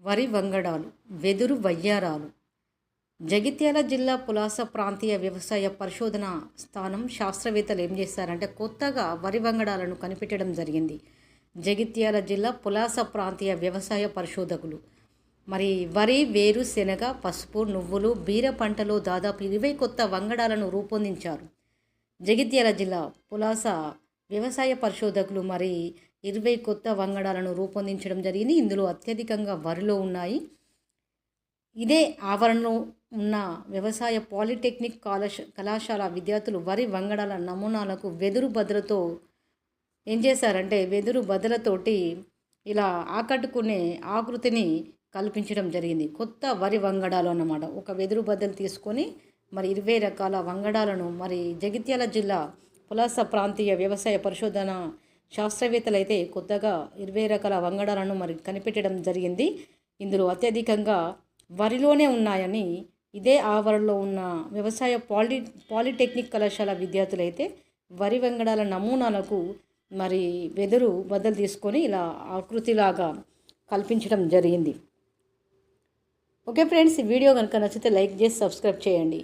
వరి వంగడాలు, వెదురు వయ్యారాలు. జగిత్యాల జిల్లా పులాస ప్రాంతీయ వ్యవసాయ పరిశోధన స్థానం శాస్త్రవేత్తలు ఏం చేశారంటే కొత్తగా వరి వంగడాలను కనిపెట్టడం జరిగింది. జగిత్యాల జిల్లా పులాస ప్రాంతీయ వ్యవసాయ పరిశోధకులు మరి వరి, వేరుశెనగ, పసుపు, నువ్వులు, బీర పంటలో దాదాపు 20 కొత్త వంగడాలను రూపొందించారు. జగిత్యాల జిల్లా పులాస వ్యవసాయ పరిశోధకులు మరి 20 కొత్త వంగడాలను రూపొందించడం జరిగింది. ఇందులో అత్యధికంగా వరిలో ఉన్నాయి. ఇదే ఆవరణలో ఉన్న వ్యవసాయ పాలిటెక్నిక్ కళాశాల విద్యార్థులు వరి వంగడాల నమూనాలకు వెదురు బద్దలతో ఏం చేశారంటే వెదురు బద్దలతోటి ఇలా ఆకట్టుకునే ఆకృతిని కల్పించడం జరిగింది. కొత్త వరి వంగడాలు అన్నమాట. ఒక వెదురు బద్దలు తీసుకొని మరి 20 రకాల వంగడాలను మరి జగిత్యాల జిల్లా పులాస ప్రాంతీయ వ్యవసాయ పరిశోధన శాస్త్రవేత్తలు అయితే కొత్తగా 20 రకాల వంగడాలను మరి కనిపెట్టడం జరిగింది. ఇందులో అత్యధికంగా వరిలోనే ఉన్నాయని ఇదే ఆవరణలో ఉన్న వ్యవసాయ పాలిటెక్నిక్ కళాశాల విద్యార్థులైతే వరి వంగడాల నమూనాలకు మరి వెదురు బద్దలు తీసుకొని ఇలా ఆకృతిలాగా కల్పించడం జరిగింది. ఓకే ఫ్రెండ్స్, ఈ వీడియో కనుక నచ్చితే లైక్ చేసి సబ్స్క్రైబ్ చేయండి.